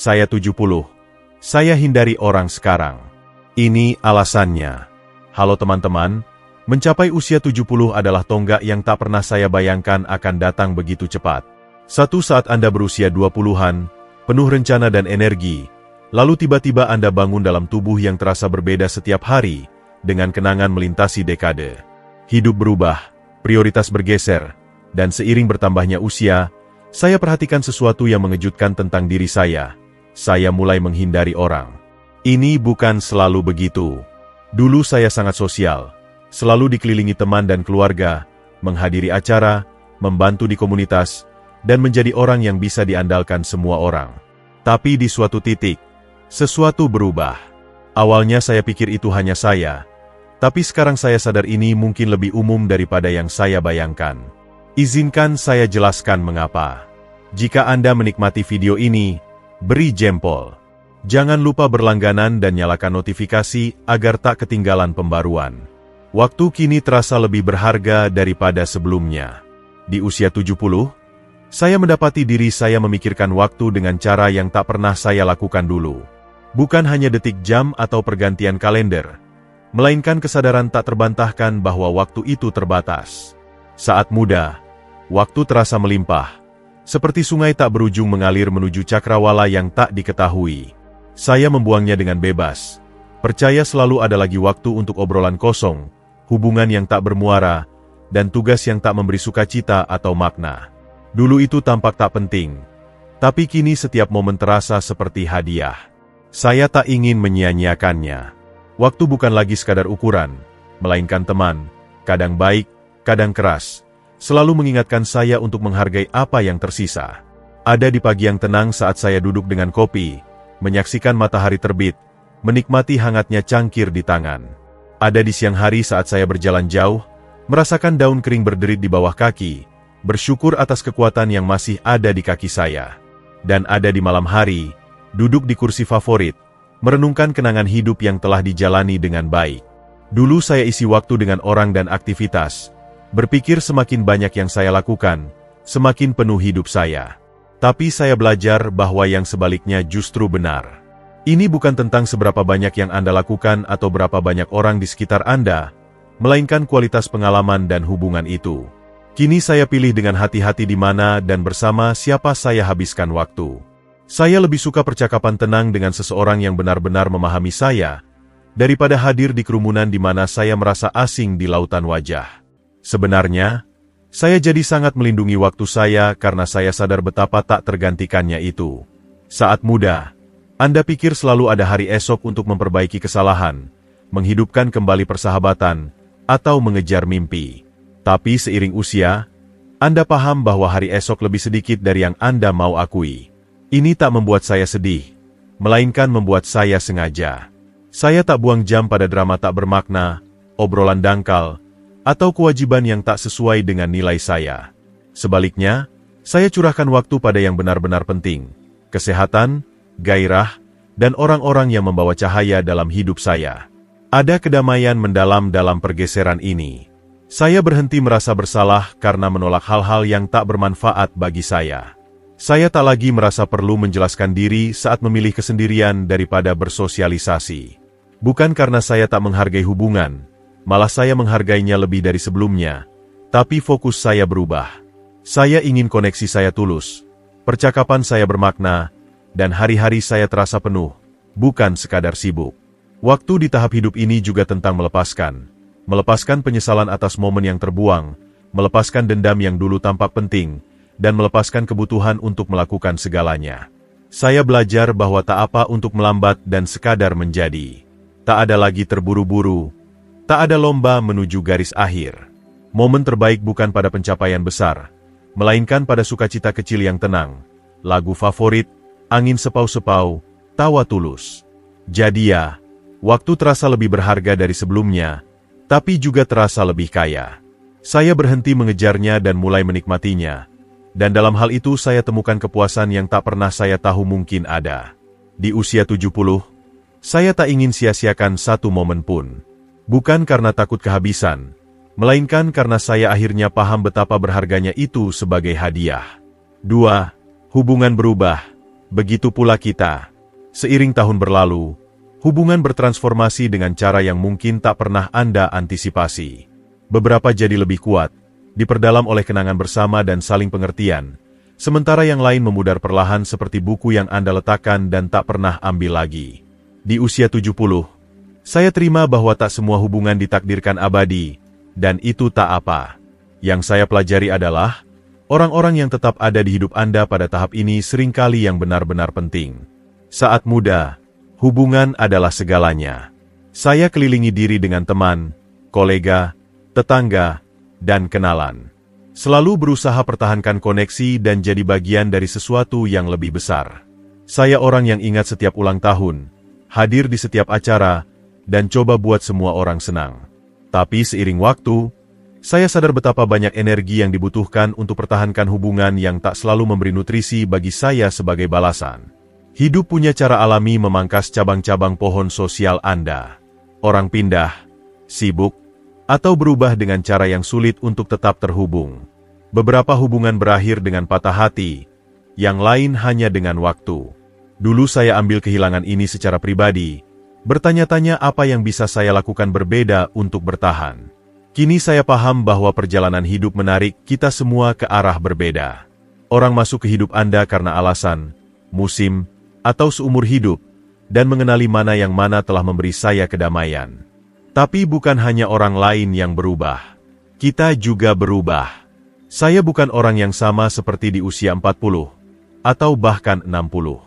Saya 70. Saya hindari orang sekarang. Ini alasannya. Halo teman-teman, mencapai usia 70 adalah tonggak yang tak pernah saya bayangkan akan datang begitu cepat. Satu saat Anda berusia 20-an, penuh rencana dan energi, lalu tiba-tiba Anda bangun dalam tubuh yang terasa berbeda setiap hari, dengan kenangan melintasi dekade. Hidup berubah, prioritas bergeser, dan seiring bertambahnya usia, saya perhatikan sesuatu yang mengejutkan tentang diri saya. Saya mulai menghindari orang. Ini bukan selalu begitu. Dulu saya sangat sosial, selalu dikelilingi teman dan keluarga, menghadiri acara, membantu di komunitas, dan menjadi orang yang bisa diandalkan semua orang. Tapi di suatu titik, sesuatu berubah. Awalnya saya pikir itu hanya saya, tapi sekarang saya sadar ini mungkin lebih umum daripada yang saya bayangkan. Izinkan saya jelaskan mengapa. Jika Anda menikmati video ini, beri jempol. Jangan lupa berlangganan dan nyalakan notifikasi agar tak ketinggalan pembaruan. Waktu kini terasa lebih berharga daripada sebelumnya. Di usia 70, saya mendapati diri saya memikirkan waktu dengan cara yang tak pernah saya lakukan dulu. Bukan hanya detik jam atau pergantian kalender, melainkan kesadaran tak terbantahkan bahwa waktu itu terbatas. Saat muda, waktu terasa melimpah. Seperti sungai tak berujung mengalir menuju cakrawala yang tak diketahui. Saya membuangnya dengan bebas. Percaya selalu ada lagi waktu untuk obrolan kosong, hubungan yang tak bermuara, dan tugas yang tak memberi sukacita atau makna. Dulu itu tampak tak penting, tapi kini setiap momen terasa seperti hadiah. Saya tak ingin menyia-nyiakannya. Waktu bukan lagi sekadar ukuran, melainkan teman, kadang baik, kadang keras. Selalu mengingatkan saya untuk menghargai apa yang tersisa. Ada di pagi yang tenang saat saya duduk dengan kopi, menyaksikan matahari terbit, menikmati hangatnya cangkir di tangan. Ada di siang hari saat saya berjalan jauh, merasakan daun kering berderit di bawah kaki, bersyukur atas kekuatan yang masih ada di kaki saya. Dan ada di malam hari, duduk di kursi favorit, merenungkan kenangan hidup yang telah dijalani dengan baik. Dulu saya isi waktu dengan orang dan aktivitas, berpikir semakin banyak yang saya lakukan, semakin penuh hidup saya. Tapi saya belajar bahwa yang sebaliknya justru benar. Ini bukan tentang seberapa banyak yang Anda lakukan atau berapa banyak orang di sekitar Anda, melainkan kualitas pengalaman dan hubungan itu. Kini saya pilih dengan hati-hati di mana dan bersama siapa saya habiskan waktu. Saya lebih suka percakapan tenang dengan seseorang yang benar-benar memahami saya, daripada hadir di kerumunan di mana saya merasa asing di lautan wajah. Sebenarnya, saya jadi sangat melindungi waktu saya karena saya sadar betapa tak tergantikannya itu. Saat muda, Anda pikir selalu ada hari esok untuk memperbaiki kesalahan, menghidupkan kembali persahabatan, atau mengejar mimpi. Tapi seiring usia, Anda paham bahwa hari esok lebih sedikit dari yang Anda mau akui. Ini tak membuat saya sedih, melainkan membuat saya sengaja. Saya tak buang jam pada drama tak bermakna, obrolan dangkal, atau kewajiban yang tak sesuai dengan nilai saya. Sebaliknya, saya curahkan waktu pada yang benar-benar penting, kesehatan, gairah, dan orang-orang yang membawa cahaya dalam hidup saya. Ada kedamaian mendalam dalam pergeseran ini. Saya berhenti merasa bersalah karena menolak hal-hal yang tak bermanfaat bagi saya. Saya tak lagi merasa perlu menjelaskan diri saat memilih kesendirian daripada bersosialisasi. Bukan karena saya tak menghargai hubungan, malah saya menghargainya lebih dari sebelumnya, tapi fokus saya berubah. Saya ingin koneksi saya tulus, percakapan saya bermakna, dan hari-hari saya terasa penuh, bukan sekadar sibuk. Waktu di tahap hidup ini juga tentang melepaskan. Melepaskan penyesalan atas momen yang terbuang, melepaskan dendam yang dulu tampak penting, dan melepaskan kebutuhan untuk melakukan segalanya. Saya belajar bahwa tak apa untuk melambat dan sekadar menjadi. Tak ada lagi terburu-buru. Tak ada lomba menuju garis akhir. Momen terbaik bukan pada pencapaian besar, melainkan pada sukacita kecil yang tenang, lagu favorit, angin sepau-sepau, tawa tulus. Jadi ya, waktu terasa lebih berharga dari sebelumnya, tapi juga terasa lebih kaya. Saya berhenti mengejarnya dan mulai menikmatinya. Dan dalam hal itu saya temukan kepuasan yang tak pernah saya tahu mungkin ada. Di usia 70, saya tak ingin sia-siakan satu momen pun. Bukan karena takut kehabisan, melainkan karena saya akhirnya paham betapa berharganya itu sebagai hadiah. 2. Hubungan berubah, Begitu pula kita. Seiring tahun berlalu, hubungan bertransformasi dengan cara yang mungkin tak pernah Anda antisipasi. Beberapa jadi lebih kuat, diperdalam oleh kenangan bersama dan saling pengertian, sementara yang lain memudar perlahan seperti buku yang Anda letakkan dan tak pernah ambil lagi. Di usia 70, saya terima bahwa tak semua hubungan ditakdirkan abadi, dan itu tak apa. Yang saya pelajari adalah, orang-orang yang tetap ada di hidup Anda pada tahap ini seringkali yang benar-benar penting. Saat muda, hubungan adalah segalanya. Saya kelilingi diri dengan teman, kolega, tetangga, dan kenalan. Selalu berusaha pertahankan koneksi dan jadi bagian dari sesuatu yang lebih besar. Saya orang yang ingat setiap ulang tahun, hadir di setiap acara, dan coba buat semua orang senang. Tapi seiring waktu, saya sadar betapa banyak energi yang dibutuhkan untuk pertahankan hubungan yang tak selalu memberi nutrisi bagi saya sebagai balasan. Hidup punya cara alami memangkas cabang-cabang pohon sosial Anda. Orang pindah, sibuk, atau berubah dengan cara yang sulit untuk tetap terhubung. Beberapa hubungan berakhir dengan patah hati, yang lain hanya dengan waktu. Dulu saya ambil kehilangan ini secara pribadi, bertanya-tanya apa yang bisa saya lakukan berbeda untuk bertahan. Kini saya paham bahwa perjalanan hidup menarik kita semua ke arah berbeda. Orang masuk ke hidup Anda karena alasan, musim, atau seumur hidup, dan mengenali mana yang mana telah memberi saya kedamaian. Tapi bukan hanya orang lain yang berubah. Kita juga berubah. Saya bukan orang yang sama seperti di usia 40, atau bahkan 60.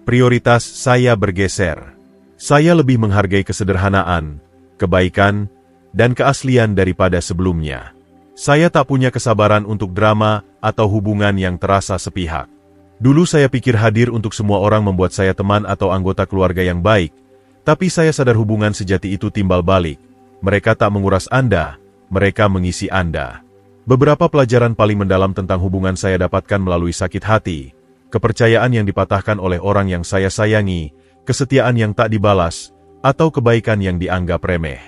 Prioritas saya bergeser. Saya lebih menghargai kesederhanaan, kebaikan, dan keaslian daripada sebelumnya. Saya tak punya kesabaran untuk drama atau hubungan yang terasa sepihak. Dulu saya pikir hadir untuk semua orang membuat saya teman atau anggota keluarga yang baik, tapi saya sadar hubungan sejati itu timbal balik. Mereka tak menguras Anda, mereka mengisi Anda. Beberapa pelajaran paling mendalam tentang hubungan saya dapatkan melalui sakit hati, kepercayaan yang dipatahkan oleh orang yang saya sayangi, kesetiaan yang tak dibalas, atau kebaikan yang dianggap remeh.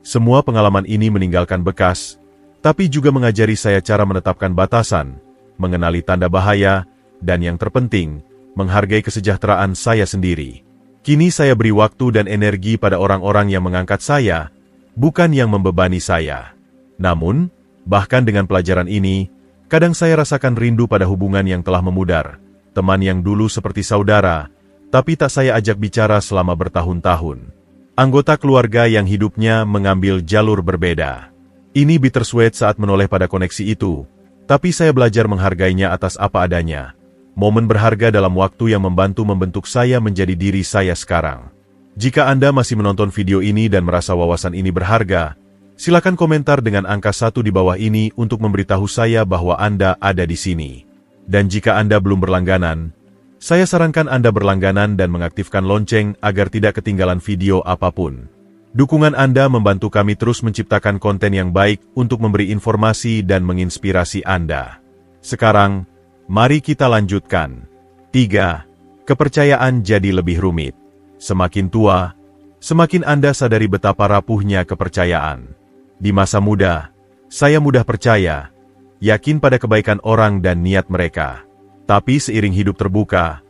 Semua pengalaman ini meninggalkan bekas, tapi juga mengajari saya cara menetapkan batasan, mengenali tanda bahaya, dan yang terpenting, menghargai kesejahteraan saya sendiri. Kini saya beri waktu dan energi pada orang-orang yang mengangkat saya, bukan yang membebani saya. Namun, bahkan dengan pelajaran ini, kadang saya rasakan rindu pada hubungan yang telah memudar, teman yang dulu seperti saudara, tapi tak saya ajak bicara selama bertahun-tahun. Anggota keluarga yang hidupnya mengambil jalur berbeda. Ini bittersweet saat menoleh pada koneksi itu, tapi saya belajar menghargainya atas apa adanya. Momen berharga dalam waktu yang membantu membentuk saya menjadi diri saya sekarang. Jika Anda masih menonton video ini dan merasa wawasan ini berharga, silakan komentar dengan angka 1 di bawah ini untuk memberitahu saya bahwa Anda ada di sini. Dan jika Anda belum berlangganan, saya sarankan Anda berlangganan dan mengaktifkan lonceng agar tidak ketinggalan video apapun. Dukungan Anda membantu kami terus menciptakan konten yang baik untuk memberi informasi dan menginspirasi Anda. Sekarang, mari kita lanjutkan. 3. Kepercayaan jadi lebih rumit. Semakin tua, semakin Anda sadari betapa rapuhnya kepercayaan. Di masa muda, saya mudah percaya, yakin pada kebaikan orang dan niat mereka. Tapi seiring hidup terbuka,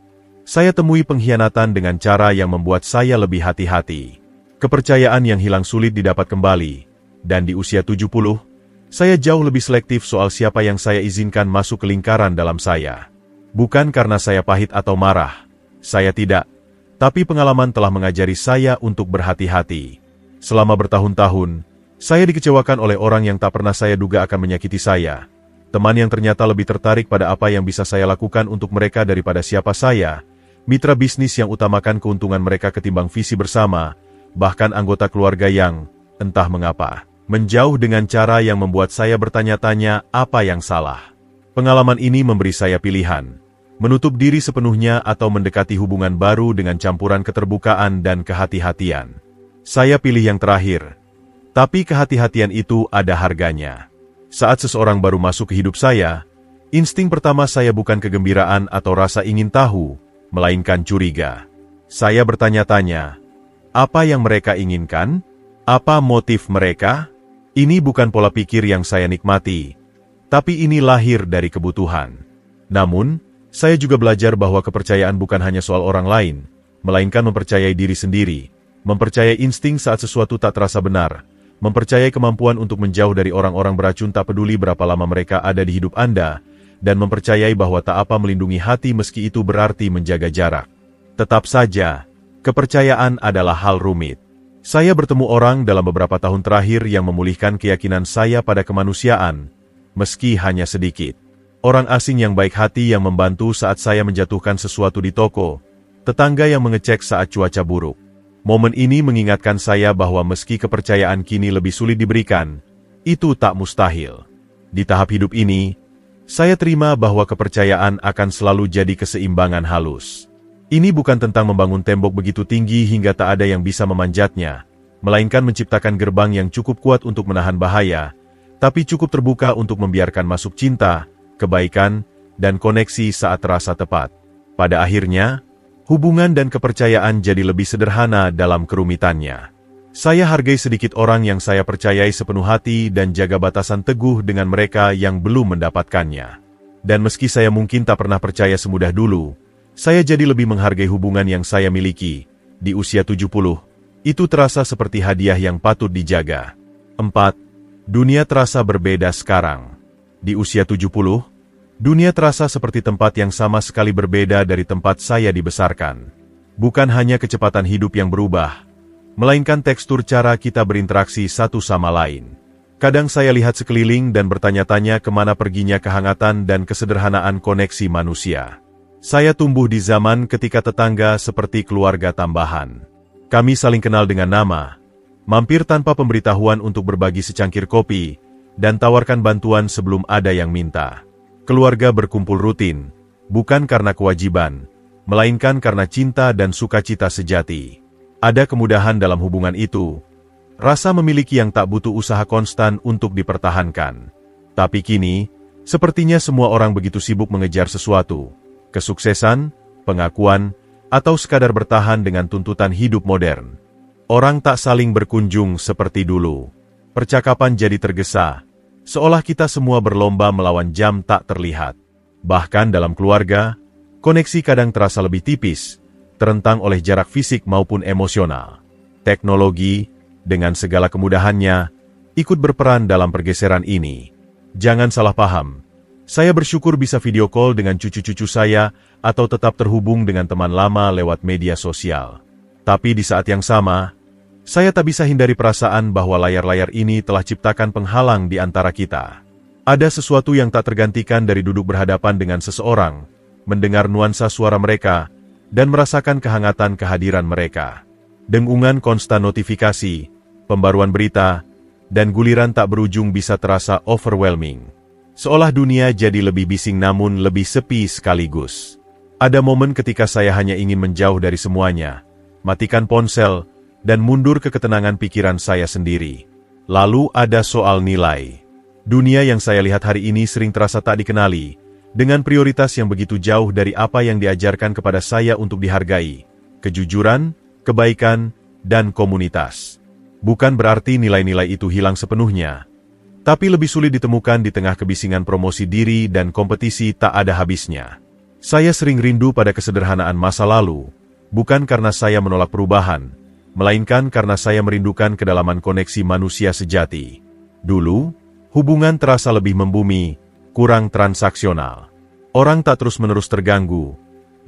saya temui pengkhianatan dengan cara yang membuat saya lebih hati-hati. Kepercayaan yang hilang sulit didapat kembali, dan di usia 70, saya jauh lebih selektif soal siapa yang saya izinkan masuk ke lingkaran dalam saya. Bukan karena saya pahit atau marah, saya tidak, tapi pengalaman telah mengajari saya untuk berhati-hati. Selama bertahun-tahun, saya dikecewakan oleh orang yang tak pernah saya duga akan menyakiti saya. Teman yang ternyata lebih tertarik pada apa yang bisa saya lakukan untuk mereka daripada siapa saya, mitra bisnis yang utamakan keuntungan mereka ketimbang visi bersama, bahkan anggota keluarga yang, entah mengapa, menjauh dengan cara yang membuat saya bertanya-tanya apa yang salah. Pengalaman ini memberi saya pilihan, menutup diri sepenuhnya atau mendekati hubungan baru dengan campuran keterbukaan dan kehati-hatian. Saya pilih yang terakhir, tapi kehati-hatian itu ada harganya. Saat seseorang baru masuk ke hidup saya, insting pertama saya bukan kegembiraan atau rasa ingin tahu, melainkan curiga. Saya bertanya-tanya, apa yang mereka inginkan? Apa motif mereka? Ini bukan pola pikir yang saya nikmati, tapi ini lahir dari kebutuhan. Namun, saya juga belajar bahwa kepercayaan bukan hanya soal orang lain, melainkan mempercayai diri sendiri, mempercayai insting saat sesuatu tak terasa benar, mempercayai kemampuan untuk menjauh dari orang-orang beracun tak peduli berapa lama mereka ada di hidup Anda, dan mempercayai bahwa tak apa melindungi hati meski itu berarti menjaga jarak. Tetap saja, kepercayaan adalah hal rumit. Saya bertemu orang dalam beberapa tahun terakhir yang memulihkan keyakinan saya pada kemanusiaan, meski hanya sedikit. Orang asing yang baik hati yang membantu saat saya menjatuhkan sesuatu di toko, tetangga yang mengecek saat cuaca buruk. Momen ini mengingatkan saya bahwa meski kepercayaan kini lebih sulit diberikan, itu tak mustahil. Di tahap hidup ini, saya terima bahwa kepercayaan akan selalu jadi keseimbangan halus. Ini bukan tentang membangun tembok begitu tinggi hingga tak ada yang bisa memanjatnya, melainkan menciptakan gerbang yang cukup kuat untuk menahan bahaya, tapi cukup terbuka untuk membiarkan masuk cinta, kebaikan, dan koneksi saat terasa tepat. Pada akhirnya, hubungan dan kepercayaan jadi lebih sederhana dalam kerumitannya. Saya hargai sedikit orang yang saya percayai sepenuh hati dan jaga batasan teguh dengan mereka yang belum mendapatkannya. Dan meski saya mungkin tak pernah percaya semudah dulu, saya jadi lebih menghargai hubungan yang saya miliki. Di usia 70, itu terasa seperti hadiah yang patut dijaga. 4. Dunia terasa berbeda sekarang. Di usia 70, dunia terasa seperti tempat yang sama sekali berbeda dari tempat saya dibesarkan. Bukan hanya kecepatan hidup yang berubah, melainkan tekstur cara kita berinteraksi satu sama lain. Kadang saya lihat sekeliling dan bertanya-tanya kemana perginya kehangatan dan kesederhanaan koneksi manusia. Saya tumbuh di zaman ketika tetangga seperti keluarga tambahan. Kami saling kenal dengan nama, mampir tanpa pemberitahuan untuk berbagi secangkir kopi, dan tawarkan bantuan sebelum ada yang minta. Keluarga berkumpul rutin, bukan karena kewajiban, melainkan karena cinta dan sukacita sejati. Ada kemudahan dalam hubungan itu, rasa memiliki yang tak butuh usaha konstan untuk dipertahankan. Tapi kini, sepertinya semua orang begitu sibuk mengejar sesuatu, kesuksesan, pengakuan, atau sekadar bertahan dengan tuntutan hidup modern. Orang tak saling berkunjung seperti dulu. Percakapan jadi tergesa, seolah kita semua berlomba melawan jam tak terlihat. Bahkan dalam keluarga, koneksi kadang terasa lebih tipis, terentang oleh jarak fisik maupun emosional. Teknologi, dengan segala kemudahannya, ikut berperan dalam pergeseran ini. Jangan salah paham, saya bersyukur bisa video call dengan cucu-cucu saya atau tetap terhubung dengan teman lama lewat media sosial. Tapi di saat yang sama, saya tak bisa hindari perasaan bahwa layar-layar ini telah ciptakan penghalang di antara kita. Ada sesuatu yang tak tergantikan dari duduk berhadapan dengan seseorang, mendengar nuansa suara mereka, dan merasakan kehangatan kehadiran mereka. Dengungan konstan notifikasi, pembaruan berita, dan guliran tak berujung bisa terasa overwhelming. Seolah dunia jadi lebih bising namun lebih sepi sekaligus. Ada momen ketika saya hanya ingin menjauh dari semuanya, matikan ponsel, dan mundur ke ketenangan pikiran saya sendiri. Lalu ada soal nilai. Dunia yang saya lihat hari ini sering terasa tak dikenali, dengan prioritas yang begitu jauh dari apa yang diajarkan kepada saya untuk dihargai, kejujuran, kebaikan, dan komunitas. Bukan berarti nilai-nilai itu hilang sepenuhnya, tapi lebih sulit ditemukan di tengah kebisingan promosi diri dan kompetisi tak ada habisnya. Saya sering rindu pada kesederhanaan masa lalu, bukan karena saya menolak perubahan, melainkan karena saya merindukan kedalaman koneksi manusia sejati. Dulu, hubungan terasa lebih membumi, kurang transaksional. Orang tak terus-menerus terganggu,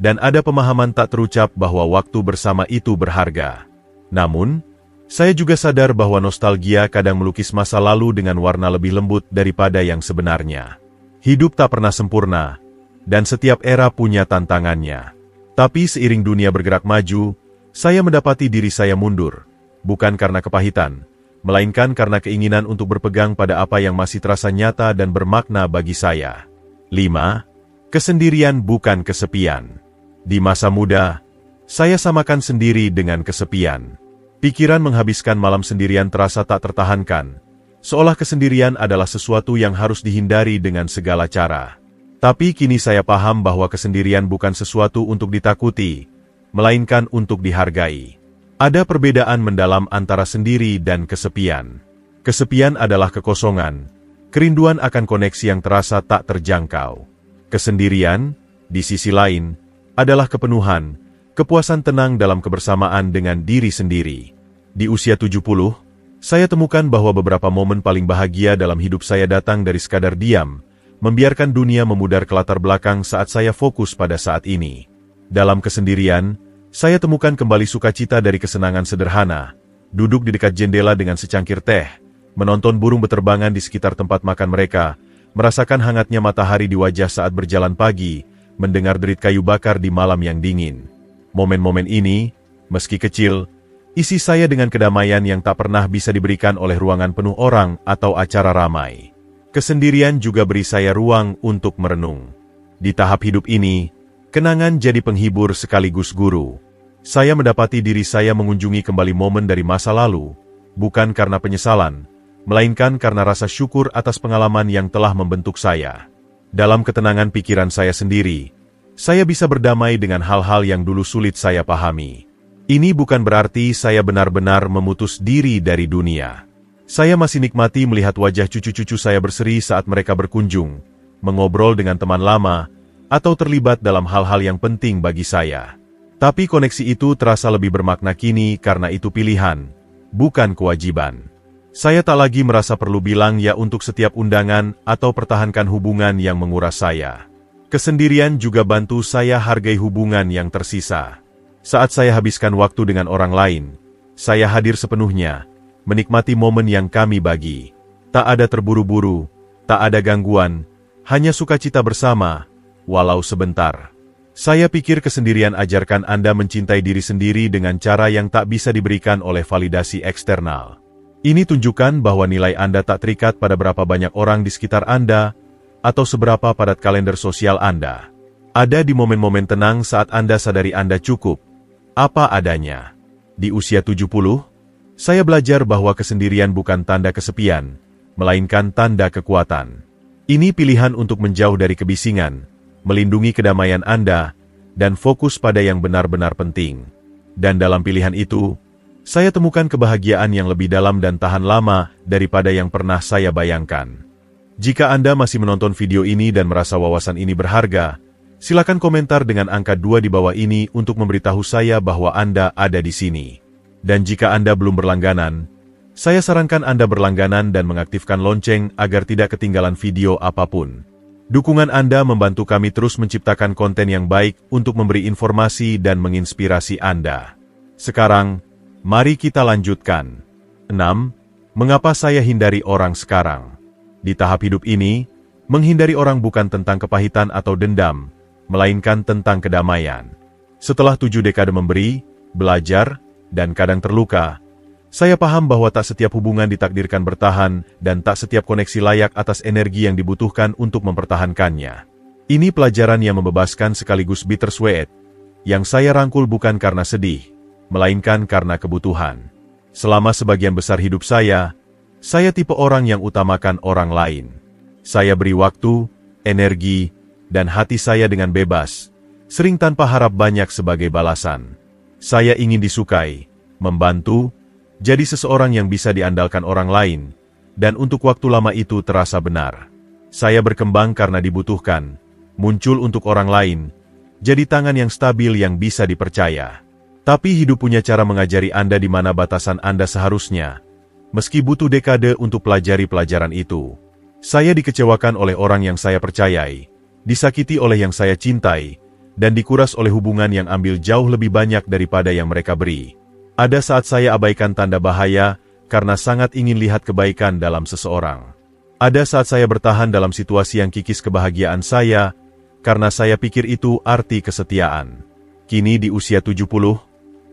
dan ada pemahaman tak terucap bahwa waktu bersama itu berharga. Namun, saya juga sadar bahwa nostalgia kadang melukis masa lalu dengan warna lebih lembut daripada yang sebenarnya. Hidup tak pernah sempurna, dan setiap era punya tantangannya. Tapi seiring dunia bergerak maju, saya mendapati diri saya mundur, bukan karena kepahitan, melainkan karena keinginan untuk berpegang pada apa yang masih terasa nyata dan bermakna bagi saya. 5. Kesendirian bukan kesepian. Di masa muda, saya samakan sendiri dengan kesepian. Pikiran menghabiskan malam sendirian terasa tak tertahankan, seolah kesendirian adalah sesuatu yang harus dihindari dengan segala cara. Tapi kini saya paham bahwa kesendirian bukan sesuatu untuk ditakuti, melainkan untuk dihargai. Ada perbedaan mendalam antara sendiri dan kesepian. Kesepian adalah kekosongan, kerinduan akan koneksi yang terasa tak terjangkau. Kesendirian, Di sisi lain, adalah kepenuhan, kepuasan tenang dalam kebersamaan dengan diri sendiri. Di usia 70, saya temukan bahwa beberapa momen paling bahagia dalam hidup saya datang dari sekadar diam, membiarkan dunia memudar ke latar belakang saat saya fokus pada saat ini. Dalam kesendirian, saya temukan kembali sukacita dari kesenangan sederhana, duduk di dekat jendela dengan secangkir teh, menonton burung beterbangan di sekitar tempat makan mereka, merasakan hangatnya matahari di wajah saat berjalan pagi, mendengar derit kayu bakar di malam yang dingin. Momen-momen ini, meski kecil, isi saya dengan kedamaian yang tak pernah bisa diberikan oleh ruangan penuh orang atau acara ramai. Kesendirian juga beri saya ruang untuk merenung. Di tahap hidup ini, kenangan jadi penghibur sekaligus guru. Saya mendapati diri saya mengunjungi kembali momen dari masa lalu, bukan karena penyesalan, melainkan karena rasa syukur atas pengalaman yang telah membentuk saya. Dalam ketenangan pikiran saya sendiri, saya bisa berdamai dengan hal-hal yang dulu sulit saya pahami. Ini bukan berarti saya benar-benar memutus diri dari dunia. Saya masih nikmati melihat wajah cucu-cucu saya berseri saat mereka berkunjung, mengobrol dengan teman lama, atau terlibat dalam hal-hal yang penting bagi saya. Tapi koneksi itu terasa lebih bermakna kini karena itu pilihan, bukan kewajiban. Saya tak lagi merasa perlu bilang ya untuk setiap undangan atau pertahankan hubungan yang menguras saya. Kesendirian juga bantu saya hargai hubungan yang tersisa. Saat saya habiskan waktu dengan orang lain, saya hadir sepenuhnya, menikmati momen yang kami bagi. Tak ada terburu-buru, tak ada gangguan, hanya sukacita bersama, walau sebentar. Saya pikir kesendirian ajarkan Anda mencintai diri sendiri dengan cara yang tak bisa diberikan oleh validasi eksternal. Ini tunjukkan bahwa nilai Anda tak terikat pada berapa banyak orang di sekitar Anda, atau seberapa padat kalender sosial Anda. Ada di momen-momen tenang saat Anda sadari Anda cukup, apa adanya. Di usia 70, saya belajar bahwa kesendirian bukan tanda kesepian, melainkan tanda kekuatan. Ini pilihan untuk menjauh dari kebisingan, melindungi kedamaian Anda, dan fokus pada yang benar-benar penting. Dan dalam pilihan itu, saya temukan kebahagiaan yang lebih dalam dan tahan lama daripada yang pernah saya bayangkan. Jika Anda masih menonton video ini dan merasa wawasan ini berharga, silakan komentar dengan angka 2 di bawah ini untuk memberitahu saya bahwa Anda ada di sini. Dan jika Anda belum berlangganan, saya sarankan Anda berlangganan dan mengaktifkan lonceng agar tidak ketinggalan video apapun. Dukungan Anda membantu kami terus menciptakan konten yang baik untuk memberi informasi dan menginspirasi Anda. Sekarang, mari kita lanjutkan. 6. Mengapa saya hindari orang sekarang? Di tahap hidup ini, menghindari orang bukan tentang kepahitan atau dendam, melainkan tentang kedamaian. Setelah 7 dekade memberi, belajar, dan kadang terluka, saya paham bahwa tak setiap hubungan ditakdirkan bertahan dan tak setiap koneksi layak atas energi yang dibutuhkan untuk mempertahankannya. Ini pelajaran yang membebaskan sekaligus bittersweet, yang saya rangkul bukan karena sedih, melainkan karena kebutuhan. Selama sebagian besar hidup saya tipe orang yang utamakan orang lain. Saya beri waktu, energi, dan hati saya dengan bebas, sering tanpa harap banyak sebagai balasan. Saya ingin disukai, membantu, jadi seseorang yang bisa diandalkan orang lain, dan untuk waktu lama itu terasa benar. Saya berkembang karena dibutuhkan, muncul untuk orang lain, jadi tangan yang stabil yang bisa dipercaya. Tapi hidup punya cara mengajari Anda di mana batasan Anda seharusnya, meski butuh dekade untuk pelajari pelajaran itu. Saya dikecewakan oleh orang yang saya percayai, disakiti oleh yang saya cintai, dan dikuras oleh hubungan yang ambil jauh lebih banyak daripada yang mereka beri. Ada saat saya abaikan tanda bahaya karena sangat ingin lihat kebaikan dalam seseorang. Ada saat saya bertahan dalam situasi yang kikis kebahagiaan saya karena saya pikir itu arti kesetiaan. Kini di usia 70,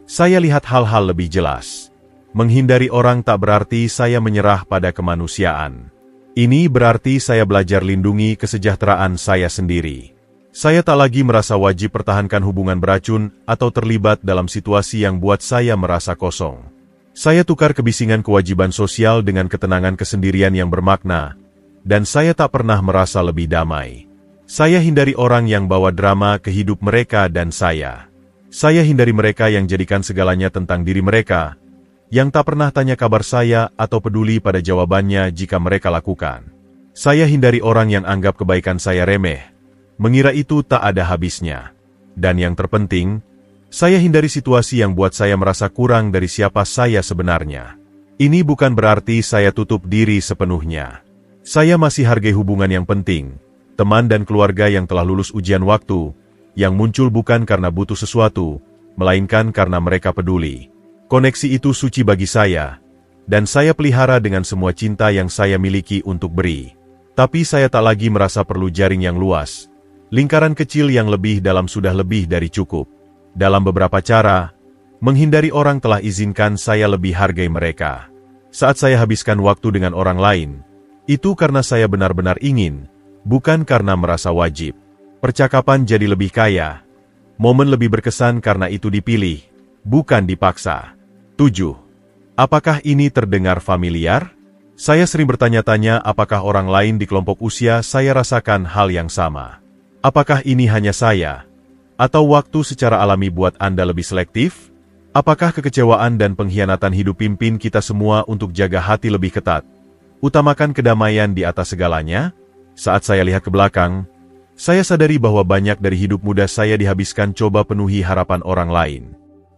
saya lihat hal-hal lebih jelas. Menghindari orang tak berarti saya menyerah pada kemanusiaan. Ini berarti saya belajar lindungi kesejahteraan saya sendiri. Saya tak lagi merasa wajib pertahankan hubungan beracun atau terlibat dalam situasi yang buat saya merasa kosong. Saya tukar kebisingan kewajiban sosial dengan ketenangan kesendirian yang bermakna, dan saya tak pernah merasa lebih damai. Saya hindari orang yang bawa drama ke hidup mereka dan saya. Saya hindari mereka yang jadikan segalanya tentang diri mereka, yang tak pernah tanya kabar saya atau peduli pada jawabannya jika mereka lakukan. Saya hindari orang yang anggap kebaikan saya remeh, mengira itu tak ada habisnya. Dan yang terpenting, saya hindari situasi yang buat saya merasa kurang dari siapa saya sebenarnya. Ini bukan berarti saya tutup diri sepenuhnya. Saya masih hargai hubungan yang penting, teman dan keluarga yang telah lulus ujian waktu, yang muncul bukan karena butuh sesuatu, melainkan karena mereka peduli. Koneksi itu suci bagi saya, dan saya pelihara dengan semua cinta yang saya miliki untuk beri. Tapi saya tak lagi merasa perlu jaring yang luas. Lingkaran kecil yang lebih dalam sudah lebih dari cukup. Dalam beberapa cara, menghindari orang telah izinkan saya lebih hargai mereka. Saat saya habiskan waktu dengan orang lain, itu karena saya benar-benar ingin, bukan karena merasa wajib. Percakapan jadi lebih kaya, momen lebih berkesan karena itu dipilih, bukan dipaksa. 7. Apakah ini terdengar familiar? Saya sering bertanya-tanya apakah orang lain di kelompok usia saya rasakan hal yang sama. Apakah ini hanya saya? Atau waktu secara alami buat Anda lebih selektif? Apakah kekecewaan dan pengkhianatan hidup pimpin kita semua untuk jaga hati lebih ketat? Utamakan kedamaian di atas segalanya? Saat saya lihat ke belakang, saya sadari bahwa banyak dari hidup muda saya dihabiskan coba penuhi harapan orang lain.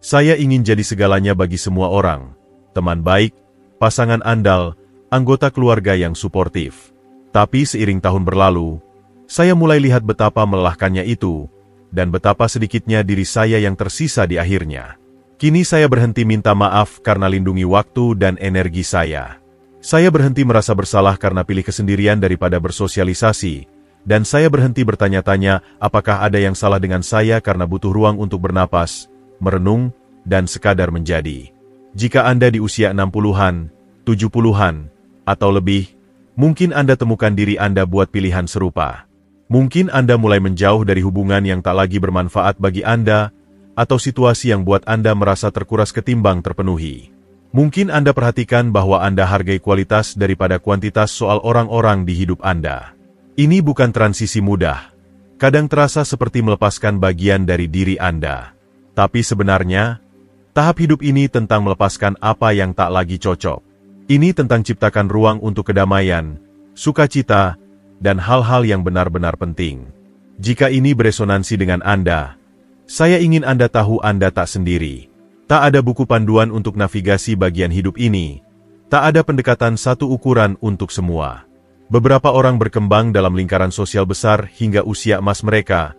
Saya ingin jadi segalanya bagi semua orang, teman baik, pasangan andal, anggota keluarga yang suportif. Tapi seiring tahun berlalu, saya mulai lihat betapa melelahkannya itu, dan betapa sedikitnya diri saya yang tersisa di akhirnya. Kini saya berhenti minta maaf karena lindungi waktu dan energi saya. Saya berhenti merasa bersalah karena pilih kesendirian daripada bersosialisasi, dan saya berhenti bertanya-tanya apakah ada yang salah dengan saya karena butuh ruang untuk bernapas, merenung, dan sekadar menjadi. Jika Anda di usia 60-an, 70-an, atau lebih, mungkin Anda temukan diri Anda buat pilihan serupa. Mungkin Anda mulai menjauh dari hubungan yang tak lagi bermanfaat bagi Anda, atau situasi yang buat Anda merasa terkuras ketimbang terpenuhi. Mungkin Anda perhatikan bahwa Anda hargai kualitas daripada kuantitas soal orang-orang di hidup Anda. Ini bukan transisi mudah. Kadang terasa seperti melepaskan bagian dari diri Anda. Tapi sebenarnya, tahap hidup ini tentang melepaskan apa yang tak lagi cocok. Ini tentang ciptakan ruang untuk kedamaian, sukacita, dan hal-hal yang benar-benar penting. Jika ini beresonansi dengan Anda, saya ingin Anda tahu Anda tak sendiri. Tak ada buku panduan untuk navigasi bagian hidup ini. Tak ada pendekatan satu ukuran untuk semua. Beberapa orang berkembang dalam lingkaran sosial besar hingga usia emas mereka,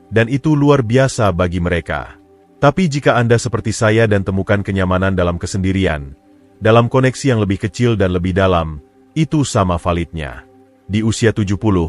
dan itu luar biasa bagi mereka. Tapi jika Anda seperti saya dan temukan kenyamanan dalam kesendirian, dalam koneksi yang lebih kecil dan lebih dalam, itu sama validnya. Di usia 70,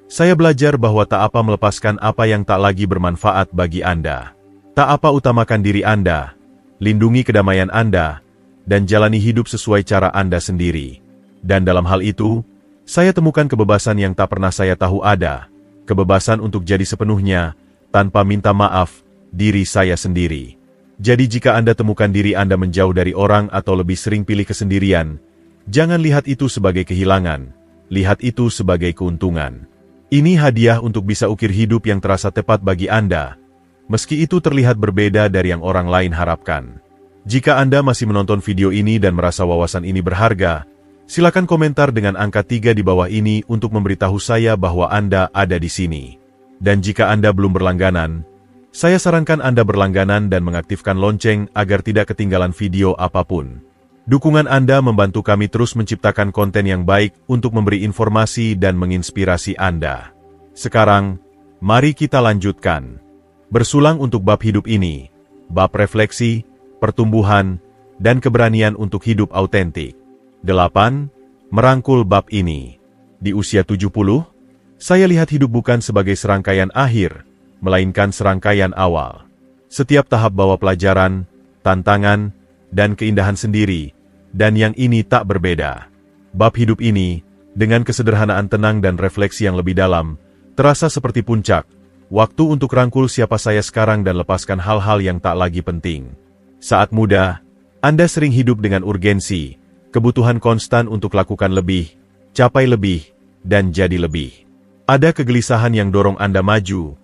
saya belajar bahwa tak apa melepaskan apa yang tak lagi bermanfaat bagi Anda. Tak apa utamakan diri Anda, lindungi kedamaian Anda, dan jalani hidup sesuai cara Anda sendiri. Dan dalam hal itu, saya temukan kebebasan yang tak pernah saya tahu ada, kebebasan untuk jadi sepenuhnya, tanpa minta maaf, diri saya sendiri. Jadi jika Anda temukan diri Anda menjauh dari orang atau lebih sering pilih kesendirian, jangan lihat itu sebagai kehilangan, lihat itu sebagai keuntungan. Ini hadiah untuk bisa ukir hidup yang terasa tepat bagi Anda, meski itu terlihat berbeda dari yang orang lain harapkan. Jika Anda masih menonton video ini dan merasa wawasan ini berharga, silakan komentar dengan angka 3 di bawah ini untuk memberitahu saya bahwa Anda ada di sini. Dan jika Anda belum berlangganan, saya sarankan Anda berlangganan dan mengaktifkan lonceng agar tidak ketinggalan video apapun. Dukungan Anda membantu kami terus menciptakan konten yang baik untuk memberi informasi dan menginspirasi Anda. Sekarang, mari kita lanjutkan. Bersulang untuk bab hidup ini, bab refleksi, pertumbuhan, dan keberanian untuk hidup autentik. 8. Merangkul bab ini. Di usia 70, saya lihat hidup bukan sebagai serangkaian akhir, melainkan serangkaian awal. Setiap tahap bawa pelajaran, tantangan, dan keindahan sendiri, dan yang ini tak berbeda. Bab hidup ini, dengan kesederhanaan tenang dan refleksi yang lebih dalam, terasa seperti puncak, waktu untuk rangkul siapa saya sekarang dan lepaskan hal-hal yang tak lagi penting. Saat muda, Anda sering hidup dengan urgensi, kebutuhan konstan untuk lakukan lebih, capai lebih, dan jadi lebih. Ada kegelisahan yang dorong Anda maju,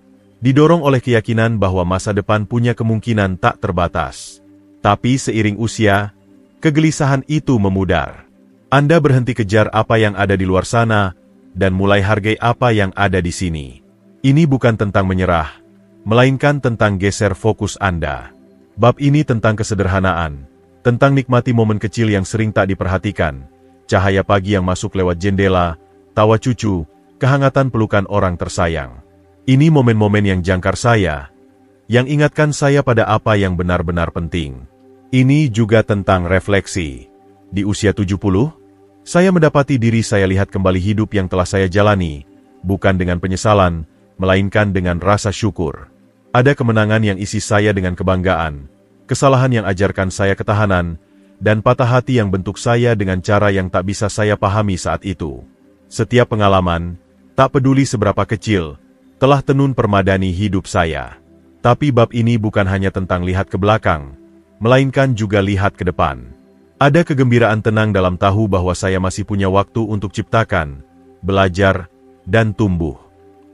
didorong oleh keyakinan bahwa masa depan punya kemungkinan tak terbatas. Tapi seiring usia, kegelisahan itu memudar. Anda berhenti kejar apa yang ada di luar sana, dan mulai hargai apa yang ada di sini. Ini bukan tentang menyerah, melainkan tentang geser fokus Anda. Bab ini tentang kesederhanaan, tentang nikmati momen kecil yang sering tak diperhatikan, cahaya pagi yang masuk lewat jendela, tawa cucu, kehangatan pelukan orang tersayang. Ini momen-momen yang jangkar saya, yang ingatkan saya pada apa yang benar-benar penting. Ini juga tentang refleksi. Di usia 70, saya mendapati diri saya lihat kembali hidup yang telah saya jalani, bukan dengan penyesalan, melainkan dengan rasa syukur. Ada kemenangan yang isi saya dengan kebanggaan, kesalahan yang ajarkan saya ketahanan, dan patah hati yang bentuk saya dengan cara yang tak bisa saya pahami saat itu. Setiap pengalaman, tak peduli seberapa kecil, telah tenun permadani hidup saya. Tapi bab ini bukan hanya tentang lihat ke belakang, melainkan juga lihat ke depan. Ada kegembiraan tenang dalam tahu bahwa saya masih punya waktu untuk ciptakan, belajar, dan tumbuh.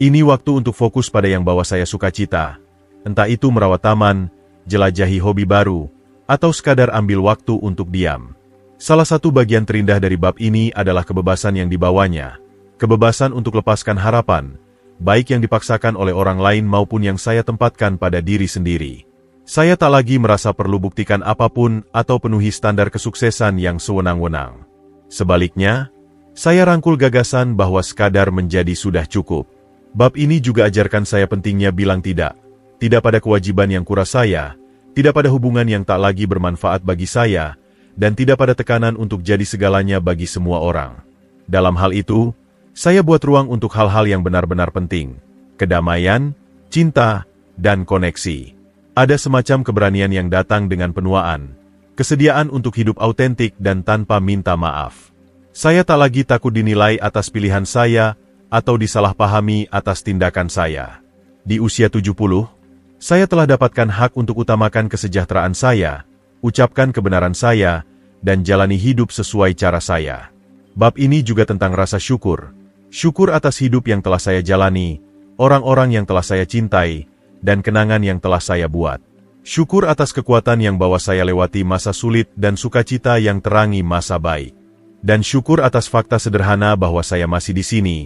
Ini waktu untuk fokus pada yang bawa saya sukacita. Entah itu merawat taman, jelajahi hobi baru, atau sekadar ambil waktu untuk diam. Salah satu bagian terindah dari bab ini adalah kebebasan yang dibawanya. Kebebasan untuk lepaskan harapan, baik yang dipaksakan oleh orang lain maupun yang saya tempatkan pada diri sendiri. Saya tak lagi merasa perlu buktikan apapun atau penuhi standar kesuksesan yang sewenang-wenang. Sebaliknya, saya rangkul gagasan bahwa sekadar menjadi sudah cukup. Bab ini juga ajarkan saya pentingnya bilang tidak. Tidak pada kewajiban yang kuras saya, tidak pada hubungan yang tak lagi bermanfaat bagi saya, dan tidak pada tekanan untuk jadi segalanya bagi semua orang. Dalam hal itu, saya buat ruang untuk hal-hal yang benar-benar penting. Kedamaian, cinta, dan koneksi. Ada semacam keberanian yang datang dengan penuaan, kesediaan untuk hidup autentik dan tanpa minta maaf. Saya tak lagi takut dinilai atas pilihan saya, atau disalahpahami atas tindakan saya. Di usia 70, saya telah dapatkan hak untuk utamakan kesejahteraan saya, ucapkan kebenaran saya, dan jalani hidup sesuai cara saya. Bab ini juga tentang rasa syukur. Syukur atas hidup yang telah saya jalani, orang-orang yang telah saya cintai, dan kenangan yang telah saya buat. Syukur atas kekuatan yang bawa saya lewati masa sulit dan sukacita yang terangi masa baik. Dan syukur atas fakta sederhana bahwa saya masih di sini,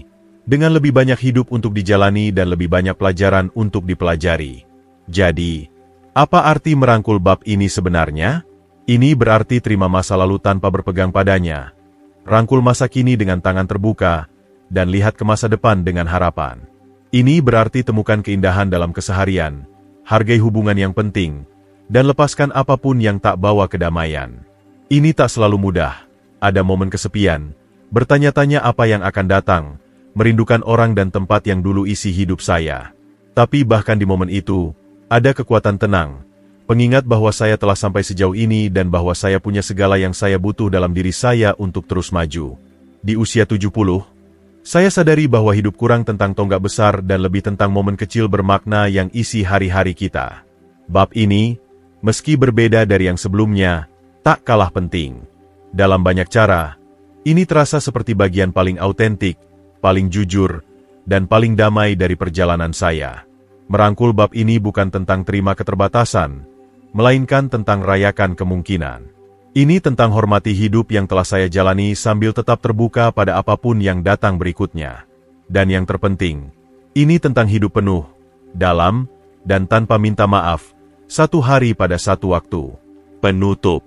dengan lebih banyak hidup untuk dijalani dan lebih banyak pelajaran untuk dipelajari. Jadi, apa arti merangkul bab ini sebenarnya? Ini berarti terima masa lalu tanpa berpegang padanya, rangkul masa kini dengan tangan terbuka, dan lihat ke masa depan dengan harapan. Ini berarti temukan keindahan dalam keseharian, hargai hubungan yang penting, dan lepaskan apapun yang tak bawa kedamaian. Ini tak selalu mudah, ada momen kesepian, bertanya-tanya apa yang akan datang, merindukan orang dan tempat yang dulu isi hidup saya. Tapi bahkan di momen itu, ada kekuatan tenang, pengingat bahwa saya telah sampai sejauh ini dan bahwa saya punya segala yang saya butuh dalam diri saya untuk terus maju. Di usia 70, saya sadari bahwa hidup kurang tentang tonggak besar dan lebih tentang momen kecil bermakna yang isi hari-hari kita. Bab ini, meski berbeda dari yang sebelumnya, tak kalah penting. Dalam banyak cara, ini terasa seperti bagian paling autentik, paling jujur, dan paling damai dari perjalanan saya. Merangkul bab ini bukan tentang terima keterbatasan, melainkan tentang rayakan kemungkinan. Ini tentang hormati hidup yang telah saya jalani sambil tetap terbuka pada apapun yang datang berikutnya. Dan yang terpenting, ini tentang hidup penuh, dalam, dan tanpa minta maaf, satu hari pada satu waktu. Penutup.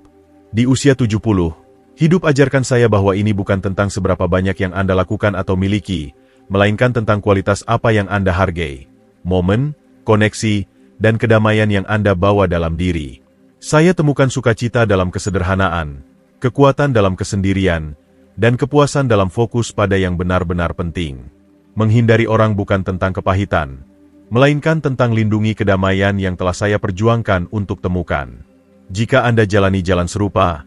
Di usia 70, hidup ajarkan saya bahwa ini bukan tentang seberapa banyak yang Anda lakukan atau miliki, melainkan tentang kualitas apa yang Anda hargai. Momen, koneksi, dan kedamaian yang Anda bawa dalam diri. Saya temukan sukacita dalam kesederhanaan, kekuatan dalam kesendirian, dan kepuasan dalam fokus pada yang benar-benar penting. Menghindari orang bukan tentang kepahitan, melainkan tentang lindungi kedamaian yang telah saya perjuangkan untuk temukan. Jika Anda jalani jalan serupa,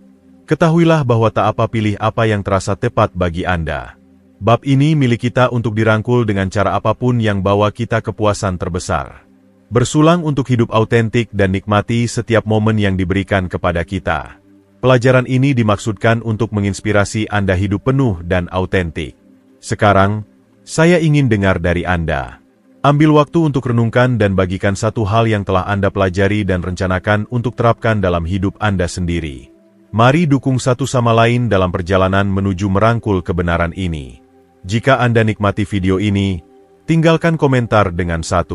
ketahuilah bahwa tak apa pilih apa yang terasa tepat bagi Anda. Bab ini milik kita untuk dirangkul dengan cara apapun yang bawa kita kepuasan terbesar. Bersulang untuk hidup autentik dan nikmati setiap momen yang diberikan kepada kita. Pelajaran ini dimaksudkan untuk menginspirasi Anda hidup penuh dan autentik. Sekarang, saya ingin dengar dari Anda. Ambil waktu untuk renungkan dan bagikan satu hal yang telah Anda pelajari dan rencanakan untuk terapkan dalam hidup Anda sendiri. Mari dukung satu sama lain dalam perjalanan menuju merangkul kebenaran ini. Jika Anda nikmati video ini, Tinggalkan komentar dengan 1.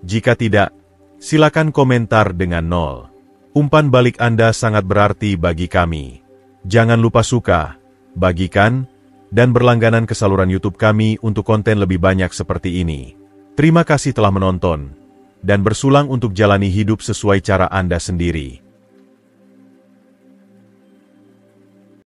Jika tidak, silakan komentar dengan 0. Umpan balik Anda sangat berarti bagi kami. Jangan lupa suka, bagikan, dan berlangganan ke saluran YouTube kami untuk konten lebih banyak seperti ini. Terima kasih telah menonton, dan bersulang untuk jalani hidup sesuai cara Anda sendiri.